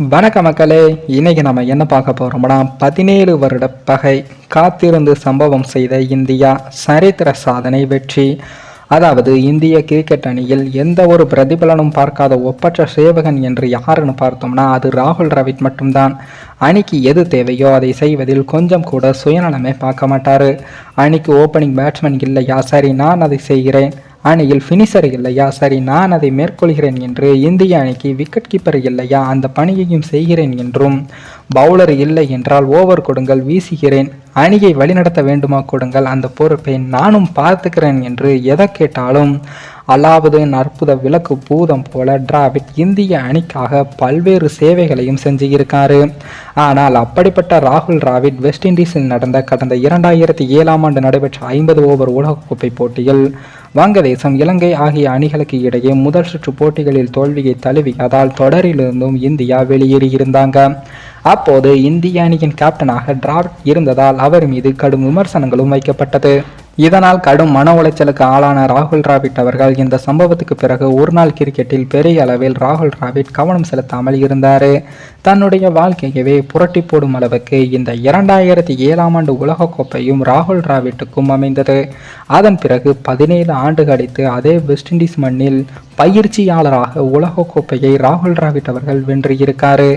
வணக்க மக்களே, இன்னைக்கு நம்ம என்ன பார்க்க போறோம்னா 17 வருட பகை காத்திருந்து சம்பவம் செய்த இந்தியா சரித்திர சாதனை வெற்றி. அதாவது இந்திய கிரிக்கெட் அணியில் எந்த ஒரு பிரதிபலனும் பார்க்காத ஒப்பற்ற சேவகன் என்று யாருன்னு பார்த்தோம்னா அது ராகுல் டிராவிட் மட்டும்தான். அணிக்கு எது தேவையோ அதை செய்வதில் கொஞ்சம் கூட சுயநலமே பார்க்க மாட்டாரு. அணிக்கு ஓப்பனிங் பேட்ஸ்மேன் இல்லையா, சரி நான் அதை செய்கிறேன். அணியில் ஃபினிஷர் இல்லையா, சரி நான் அதை மேற்கொள்கிறேன் என்று. இந்திய அணிக்கு விக்கெட் கீப்பர் இல்லையா, அந்த பணியையும் செய்கிறேன் என்றும். பவுலர் இல்லை என்றால் ஓவர் கொடுங்கள், வீசுகிறேன். அணியை வழிநடத்த வேண்டுமா, கொடுங்கள், அந்த பொறுப்பை நானும் பார்த்துக்கிறேன் என்று எதை கேட்டாலும் அலாவுதீன் அற்புத விளக்கு பூதம் போல டிராவிட் இந்திய அணிக்காக பல்வேறு சேவைகளையும் செஞ்சிருக்காரு. ஆனால் அப்படிப்பட்ட ராகுல் டிராவிட் வெஸ்ட் இண்டீஸில் நடந்த கடந்த 2007 ஆண்டு நடைபெற்ற 50 ஓவர் உலகக்கோப்பை போட்டியில் வங்கதேசம், இலங்கை ஆகிய அணிகளுக்கு இடையே முதல் சுற்று போட்டிகளில் தோல்வியை தழுவியதால் தொடரிலிருந்தும் இந்தியா வெளியேறியிருந்தாங்க. அப்போது இந்திய அணியின் கேப்டனாக டிராவிட் இருந்ததால் அவர் மீது கடும் விமர்சனங்களும் வைக்கப்பட்டது. இதனால் கடும் மன உளைச்சலுக்கு ஆளான ராகுல் டிராவிட் அவர்கள் இந்த சம்பவத்துக்கு பிறகு ஒருநாள் கிரிக்கெட்டில் பெரிய அளவில் ராகுல் டிராவிட் கவனம் செலுத்தாமல் இருந்தார். தன்னுடைய வாழ்க்கையவே புரட்டி போடும் அளவுக்கு இந்த 2007 ஆண்டு உலகக்கோப்பையும் ராகுல் டிராவிட்டுக்கும் அமைந்தது. அதன் பிறகு 17 ஆண்டு கழித்து அதே வெஸ்ட் இண்டீஸ் மண்ணில் பயிற்சியாளராக உலகக்கோப்பையை ராகுல் டிராவிட் அவர்கள் வென்றிருக்காரு.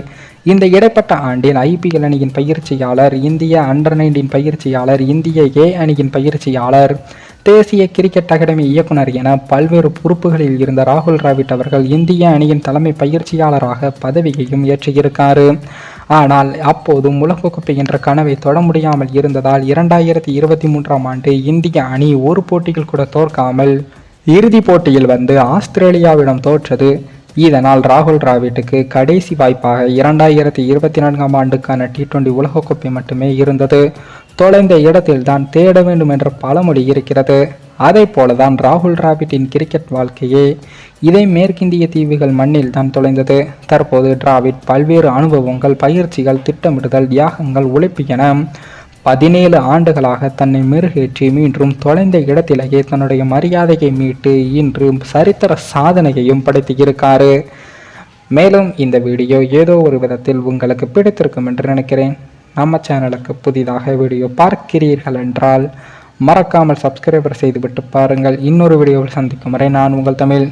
இந்த இடைப்பட்ட ஆண்டில் IPL அணியின் பயிற்சியாளர், இந்திய அண்டர்-19 பயிற்சியாளர், இந்திய A அணியின் பயிற்சியாளர், தேசிய கிரிக்கெட் அகாடமி இயக்குனர் என பல்வேறு பொறுப்புகளில் இருந்த ராகுல் டிராவிட் அவர்கள் இந்திய அணியின் தலைமை பயிற்சியாளராக பதவியையும் ஏற்றியிருக்காரு. ஆனால் அப்போதும் உலகக்கோப்பை என்ற கனவை தொட முடியாமல் இருந்ததால் 2023 ஆண்டு இந்திய அணி ஒரு போட்டியில் கூட தோற்காமல் இறுதி போட்டியில் வந்து ஆஸ்திரேலியாவிடம் தோற்றது. இதனால் ராகுல் டிராவிட்டுக்கு கடைசி வாய்ப்பாக 2024 ஆண்டுக்கான T20 உலகக்கோப்பை மட்டுமே இருந்தது. தொலைந்த இடத்தில் தான் தேட வேண்டும் என்ற பழமொழி இருக்கிறது. அதை போலதான் ராகுல் டிராவிட்டின் கிரிக்கெட் வாழ்க்கையே இதே மேற்கிந்திய தீவுகள் மண்ணில் தான் தொலைந்தது. தற்போது டிராவிட் பல்வேறு அனுபவங்கள், பயிற்சிகள், திட்டமிடுதல், தியாகங்கள், உழைப்பு என 17 ஆண்டுகளாக தன்னை மெருகேற்றி மீண்டும் தொலைந்த இடத்திலேயே தன்னுடைய மரியாதையை மீட்டு இன்று சரித்திர சாதனையையும் படைத்திருக்காரு. மேலும் இந்த வீடியோ ஏதோ ஒரு விதத்தில் உங்களுக்கு பிடித்திருக்கும் என்று நினைக்கிறேன். நம்ம சேனலுக்கு புதிதாக வீடியோ பார்க்கிறீர்கள் என்றால் மறக்காமல் சப்ஸ்கிரைபர் செய்துவிட்டு பாருங்கள். இன்னொரு வீடியோவில் சந்திக்கும் வரை நான் உங்கள் தமிழ்.